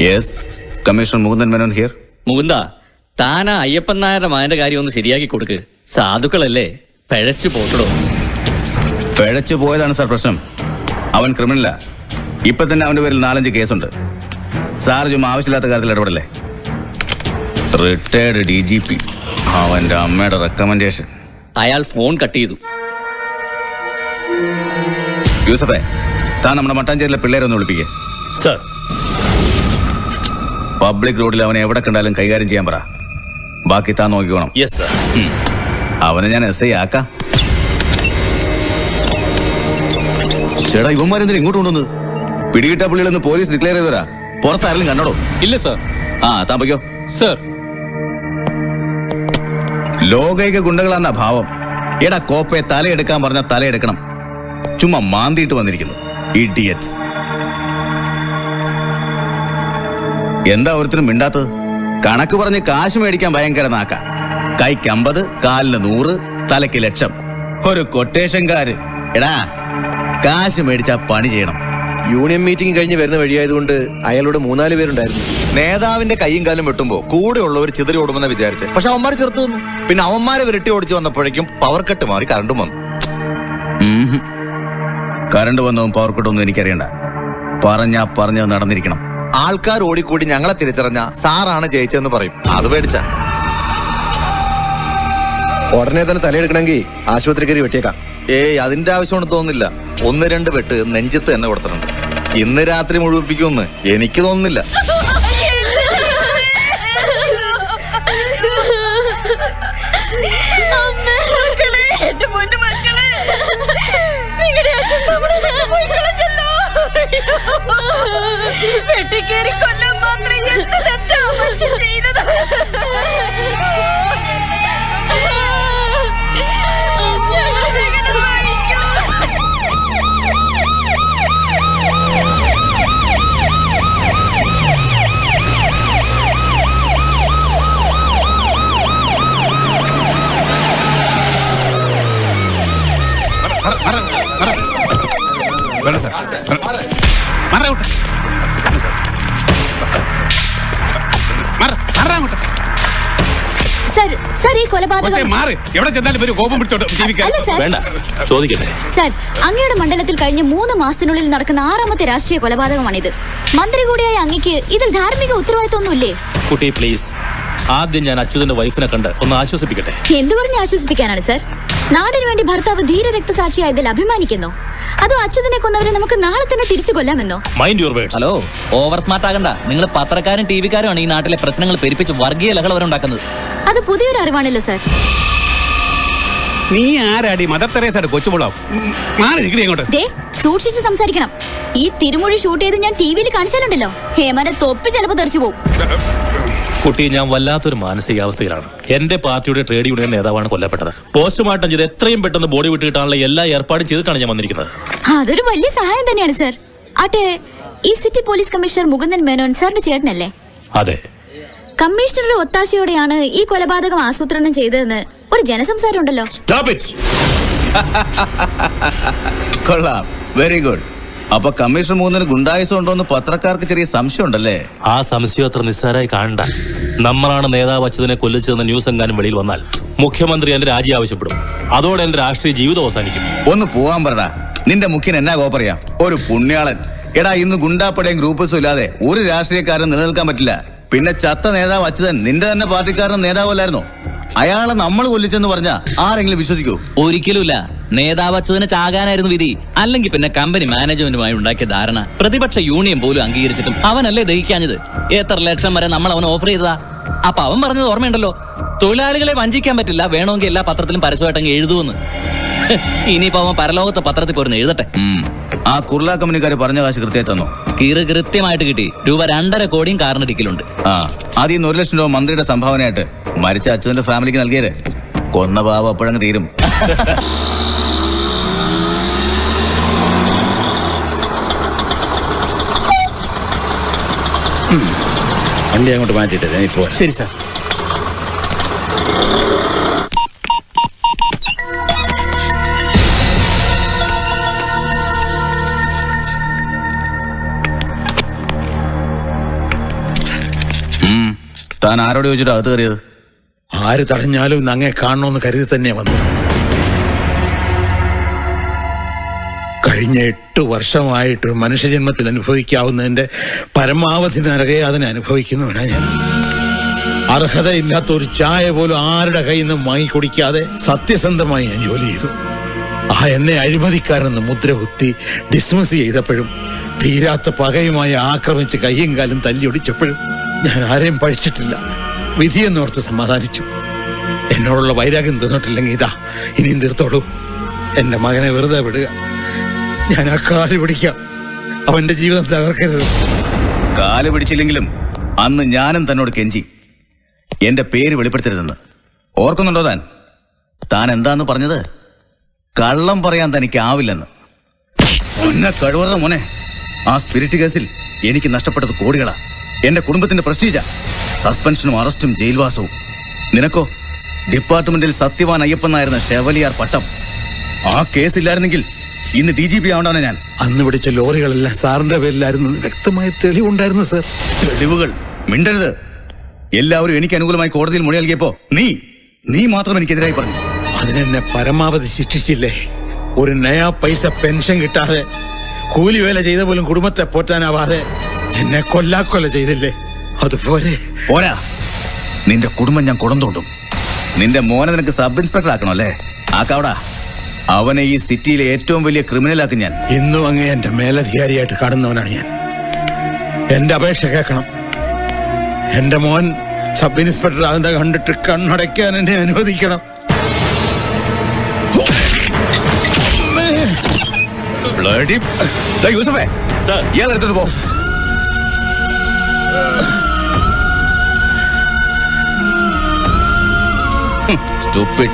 Yes, commissioner Mukundan Menon here. Mukunda, താനാ അയ്യപ്പൻ നായരുടെ മകന്റെ കാര്യം ഒന്ന് ശരിയാക്കി കൊടുക്ക്. സാധുക്കളല്ലേ, പിഴച്ചു പോകടോ. പിഴച്ചു പോയതാണ് സാർ പ്രശ്നം. അവൻ ക്രിമിനലാ. ഇപ്പൊ തന്നെ അവന്റെ പേരിൽ 4-5 കേസുണ്ട്. സാർ ചുമ്മാ ആവശ്യമില്ലാത്ത കാര്യത്തിൽ ഇടപെടല്ലേ. റിട്ടയർഡ് DGP, അവന്റെ അമ്മയുടെ റെക്കമെൻഡേഷൻ. അയാൾ ഫോൺ കട്ട് ചെയ്തു. യൂസഫേ, താൻ നമ്മുടെ മട്ടാഞ്ചേരിയിലെ പിള്ളേരെ ഒന്ന് വിളിപ്പിക്കേ. സർ. പബ്ലിക് റോഡിൽ അവനെ എവിടെ കണ്ടാലും കൈകാര്യം ചെയ്യാൻ പറ. ബാക്കി താൻ നോക്കിക്കോണം. Yes sir. അവനെ ഞാൻ SI ആക്കാം. ചേട്ടാ, ഇവന്മാരെന്തിനാ ഇങ്ങോട്ട് കൊണ്ടുവന്നത്? പിടികിട്ട പുള്ളികളെന്ന് പോലീസ് ഡിക്ലെയർ ചെയ്തോരാ. പുറത്താരെങ്കിലും കണ്ടോ? ഇല്ല സർ. താൻ പൊയ്ക്കോ. സർ. ലോകൈക ഗുണ്ടകളാന്ന ഭാവം. എടാ കോപ്പയെ തലയെടുക്കാൻ പറഞ്ഞ തലയെടുക്കണം. ചുമ്മാ മാന്തിയിട്ട് വന്നിരിക്കുന്നു ഇഡിയറ്റ്സ്. എന്താ ഒരുത്തിനും മിണ്ടാത്തത്? കണക്ക് പറഞ്ഞ് കാശ് മേടിക്കാൻ ഭയങ്കര നാക്ക. കൈക്ക് 50, കാലിന് 100, തലയ്ക്ക് 1,00,000. ഒരു കൊട്ടേഷൻകാര്. എടാ, കാശ് മേടിച്ചാ പണി ചെയ്യണം. യൂണിയൻ മീറ്റിംഗ് കഴിഞ്ഞ് വരുന്ന വഴിയായതുകൊണ്ട് അയാളോട് 3-4 പേരുണ്ടായിരുന്നു. നേതാവിന്റെ കൈയും കാലും വെട്ടുമ്പോ കൂടെ ഉള്ളവർ ചിതറി ഓടുമെന്ന് വിചാരിച്ചു. പക്ഷെ അവന്മാര് ചെറുത്തു വന്നു. പിന്നെ അവന്മാരെ വിരട്ടി ഓടിച്ചു വന്നപ്പോഴേക്കും പവർ കട്ട് മാറി കറണ്ടും വന്നു. കറണ്ട് വന്നതും പവർ കട്ടൊന്നും എനിക്കറിയണ്ട. പറഞ്ഞത് നടന്നിരിക്കണം. ആൾക്കാർ ഓടിക്കൂടി ഞങ്ങളെ തിരിച്ചറിഞ്ഞ സാറാണ് ജയിച്ചതെന്ന് പറയും. അത് പേടിച്ച ഉടനെ തന്നെ തലയെടുക്കണമെങ്കിൽ ആശുപത്രി കയറി വെട്ടിയേക്കാം. അതിന്റെ ആവശ്യമാണെന്ന് തോന്നുന്നില്ല. 1-2 വെട്ട് നെഞ്ചത്ത് തന്നെ കൊടുത്തിട്ടുണ്ട്. ഇന്ന് രാത്രി മുഴുവിപ്പിക്കുമെന്ന് എനിക്ക് തോന്നുന്നില്ല. വെട്ടിക്കേറി കൊല്ലാൻ മാത്രം എന്ത് തെറ്റാ മനുഷ്യൻ ചെയ്തത്? സർ, ഈ കൊലപാതകം സർ, അങ്ങയുടെ മണ്ഡലത്തിൽ കഴിഞ്ഞ 3 മാസത്തിനുള്ളിൽ നടക്കുന്ന 6ാമത്തെ രാഷ്ട്രീയ കൊലപാതകമാണിത്. മന്ത്രി കൂടിയായ അങ്ങയ്ക്ക് ഇതിൽ ധാർമ്മിക ഉത്തരവാദിത്വമൊന്നുമില്ലേ? കുട്ടി പ്ലീസ്, ആദ്യം ഞാൻ അച്യുതന്റെ വൈഫിനെ കണ്ട് ഒന്ന് ആശ്വസിപ്പിക്കട്ടെ. എന്തു പറഞ്ഞ് ആശ്വസിപ്പിക്കാനാണ് സർ? നാടിനു വേണ്ടി ഭർത്താവ് ധീര രക്തസാക്ഷിയായതിൽ അഭിമാനിക്കുന്നു. അതോ അച്യുതനെ കൊന്നവരെ നമുക്ക് നാളെ തന്നെ തിരിച്ചു കൊല്ലാമെന്നോ? Mind your words. Hello, over smart ആകണ്ട. നിങ്ങൾ പത്രക്കാരും TV-കാരുമാണ് ഈ നാട്ടിലെ പ്രശ്നങ്ങൾ പെരുപ്പിച്ച് വർഗീയ ലഹള വരെ ഉണ്ടാക്കുന്നത്. അത് പുതിയൊരു അറിവാണല്ലോ സർ. നീ ആരാടി? മദർ തെരേസയുടെ കൊച്ചുമോളോ? സൂക്ഷിച്ച് സംസാരിക്കണം. ഈ തിരുമൊഴി ഷൂട്ട് ചെയ്ത് ഞാൻ TV-യിൽ കാണിച്ചാലുണ്ടല്ലോ, ഹേമന്റെ തൊപ്പി ചിലപ്പോ തെറിച്ചു പോകും. കുട്ടി, ഞാൻ വല്ലാത്തൊരു മാനസികാവസ്ഥയിലാണ്. എന്റെ പാർട്ടിയുടെ ട്രേഡ് യൂണിയൻ നേതാവാണ് കൊല്ലപ്പെട്ടത്. പോസ്റ്റ്മോർട്ടം ചെയ്ത് എത്രയും പെട്ടെന്ന് ബോഡി വിട്ട് കിട്ടാനുള്ള എല്ലാ ഏർപ്പാടും ചെയ്തിട്ടാണ് ഞാൻ വന്നിരിക്കുന്നത്. അതൊരു വലിയ സഹായം തന്നെയാണ് സർ. ആട്ടെ, ഈ city police commissioner Mukundan Menon സാറിന്റെ ചേട്ടനല്ലേ? അതെ. കമ്മീഷണറുടെ ഒത്താശയോടെയാണ് ഈ കൊലപാതകം ആസൂത്രണം ചെയ്തതെന്ന് ഒരു ജനസംസാരം ഉണ്ടല്ലോ. കൊള്ളാം, വെരി ഗുഡ്. അപ്പൊ കമ്മീഷണർ മുകുന്ദന് ഗുണ്ടായുസം ഉണ്ടോന്ന് പത്രക്കാർക്ക് ചെറിയ സംശയം ഉണ്ടല്ലേ? ആ സംശയം അത്ര നിസ്സാരമായി കാണണ്ട. നമ്മളാണ് നേതാവ് അച്യുതനെ കൊല്ലിച്ചതെന്ന ന്യൂസ് എങ്ങാനും വെളിയിൽ വന്നാൽ മുഖ്യമന്ത്രി എന്റെ രാജി ആവശ്യപ്പെടും. അതോടെ എന്റെ രാഷ്ട്രീയ ജീവിതം അവസാനിക്കും. ഒന്ന് പോവാൻ പറടാ. നിന്റെ മുഖ്യൻ എന്നാ കോപ്പറിയാം? ഒരു പുണ്യാളൻ. എടാ, ഇന്ന് ഗുണ്ടാപ്പടയും ഗ്രൂപ്പസും ഇല്ലാതെ ഒരു രാഷ്ട്രീയക്കാരൻ നിലനിൽക്കാൻ പറ്റില്ല. പിന്നെ ചത്ത നേതാവ് അച്യുതൻ നിന്റെ തന്നെ പാർട്ടിക്കാരൻ നേതാവല്ലായിരുന്നോ? അയാളെ നമ്മൾ കൊല്ലിച്ചെന്ന് പറഞ്ഞാ ആരെങ്കിലും വിശ്വസിക്കൂ? ഒരിക്കലുമില്ല. നേതാവ് അച്യുതന് ചാകാനായിരുന്നു വിധി. അല്ലെങ്കിൽ പിന്നെ കമ്പനി മാനേജ്മെന്റുമായി ഉണ്ടാക്കിയ ധാരണ പ്രതിപക്ഷ യൂണിയൻ പോലും അംഗീകരിച്ചിട്ടും അവനല്ലേ ദഹിക്കാഞ്ഞത്? എത്ര ലക്ഷം വരെ നമ്മൾ അവൻ ഓഫർ ചെയ്തതാ. അപ്പൊ അവൻ പറഞ്ഞത് ഓർമ്മയുണ്ടല്ലോ, തൊഴിലാളികളെ വഞ്ചിക്കാൻ പറ്റില്ല, വേണമെങ്കിൽ എല്ലാ പത്രത്തിലും പരസ്യമായിട്ടങ്ങ് എഴുതുമെന്ന്. ഇനിയിപ്പോ അവൻ പരലോകത്തെ പത്രത്തിൽ പോരുന്ന് എഴുതട്ടെ. ആ കുർല കമ്പനിക്കാര് പറഞ്ഞ കാശ് കൃത്യമായി തന്നോ? കൃത്യമായിട്ട് കിട്ടി. രൂപ 2.5 കോടിയും കാറിന് ടിക്കലുണ്ട്. ആദ്യം 1 ലക്ഷം രൂപ മന്ത്രിയുടെ സംഭാവനയായിട്ട് മരിച്ച അച്ഛന്റെ ഫാമിലിക്ക് നൽകിയത്. കൊന്ന പാവം അപ്പോഴങ്ങ് തീരും. വണ്ടി അങ്ങോട്ട് മാറ്റിയിട്ട് ഞാൻ ഇപ്പോ. ശരി സാർ. താൻ ആരോട് ചോദിച്ചിട്ട് അകത്ത് കയറിയത്? ആര് തടഞ്ഞാലും ഇന്ന് അങ്ങേ കാണണമെന്ന് കരുതി തന്നെയാ വന്നത്. കഴിഞ്ഞ 8 വർഷമായിട്ട് മനുഷ്യജന്മത്തിൽ അനുഭവിക്കാവുന്നതിന്റെ പരമാവധി നരകയാതന അനുഭവിക്കുന്നവനാ ഞാൻ. അർഹതയില്ലാത്ത ഒരു ചായ പോലും ആരുടെ കയ്യിൽ നിന്നും വാങ്ങിക്കുടിക്കാതെ സത്യസന്ധമായി ഞാൻ ജോലി ചെയ്തു. എന്നെ അഴിമതിക്കാരെന്ന് മുദ്ര കുത്തി ഡിസ്മിസ് ചെയ്തപ്പോഴും, തീരാത്ത പകയുമായി ആക്രമിച്ച് കയ്യും കാലും തല്ലിയൊടിച്ചപ്പോഴും ഞാൻ ആരെയും പഴിച്ചിട്ടില്ല. വിധിയെന്നോർത്ത് സമാധാനിച്ചു. എന്നോടുള്ള വൈരാഗ്യം തീർന്നിട്ടില്ലെങ്കിൽ ഇതാ ഇനിയും തീർത്തോളൂ. എന്റെ മകനെ വെറുതെ വിടുക. ഞാൻ ആ കാല് പിടിക്കാം. അവന്റെ ജീവിതം തകർക്കരുത്. കാല് പിടിച്ചില്ലെങ്കിലും അന്ന് ഞാനും തന്നോട് കെഞ്ചി എന്റെ പേര് വെളിപ്പെടുത്തരുതെന്ന്. ഓർക്കുന്നുണ്ടോ താൻ? താൻ എന്താന്ന് പറഞ്ഞത്? കള്ളം പറയാൻ തനിക്ക് ആവില്ലെന്ന്. ഒന്നെ കഴിവറ മോനെ, ആ സ്പിരിറ്റ് കേസിൽ എനിക്ക് നഷ്ടപ്പെട്ടത് കോടികളാ. എന്റെ കുടുംബത്തിന്റെ പ്രസ്റ്റീജാ. സസ്പെൻഷനും അറസ്റ്റും ജയിൽവാസവും. നിനക്കോ ഡിപ്പാർട്ട്മെന്റിൽ സത്യവാൻ അയ്യപ്പനായിരുന്ന ഷെവലിയാർ പട്ടം. ആ കേസില്ലായിരുന്നെങ്കിൽ ഇന്ന് DGP ആവണ്ടാണ് ഞാൻ. അന്ന് പിടിച്ച ലോറികളെല്ലാം സാറിന്റെ പേരിലായിരുന്നു വ്യക്തമായ തെളിവുണ്ടായിരുന്നു സർ. തെളിവുകൾ മിണ്ടരുത്. എല്ലാവരും എനിക്ക് അനുകൂലമായി കോടതിയിൽ മൊഴി നൽകിയപ്പോ നീ മാത്രം എനിക്കെതിരായി പറഞ്ഞു. അതിനെന്നെ പരമാവധി ശിക്ഷിച്ചില്ലേ? ഒരു നയാ പൈസ പെൻഷൻ കിട്ടാതെ, കൂലിവേല ചെയ്ത പോലും കുടുംബത്തെ പോറ്റാനാവാതെ എന്നെ കൊല്ലാക്കൊല ചെയ്തില്ലേ? അതുപോലെ പോരാ, നിന്റെ കുടുംബം ഞാൻ കുടം തോണ്ടും. നിന്റെ മോനെ നിനക്ക് സബ് ഇൻസ്പെക്ടർ ആക്കണോ അല്ലേ? ആക്കാവടാ. അവനെ ഈ സിറ്റിയിലെ ഏറ്റവും വലിയ ക്രിമിനലാക്കും ഞാൻ. ഇന്നും അങ്ങ് എന്റെ മേലധികാരിയായിട്ട് കാണുന്നവനാണ് ഞാൻ. എന്റെ അപേക്ഷ കേൾക്കണം. എന്റെ മോൻ സബ് ഇൻസ്പെക്ടർ ആകുന്ന കണ്ടിട്ട് കണ്ണടയ്ക്കാൻ എന്നെ അനുവദിക്കണം. യൂസഫേ, ഇയാളെടുത്തിട്ട് പോ. Stupid.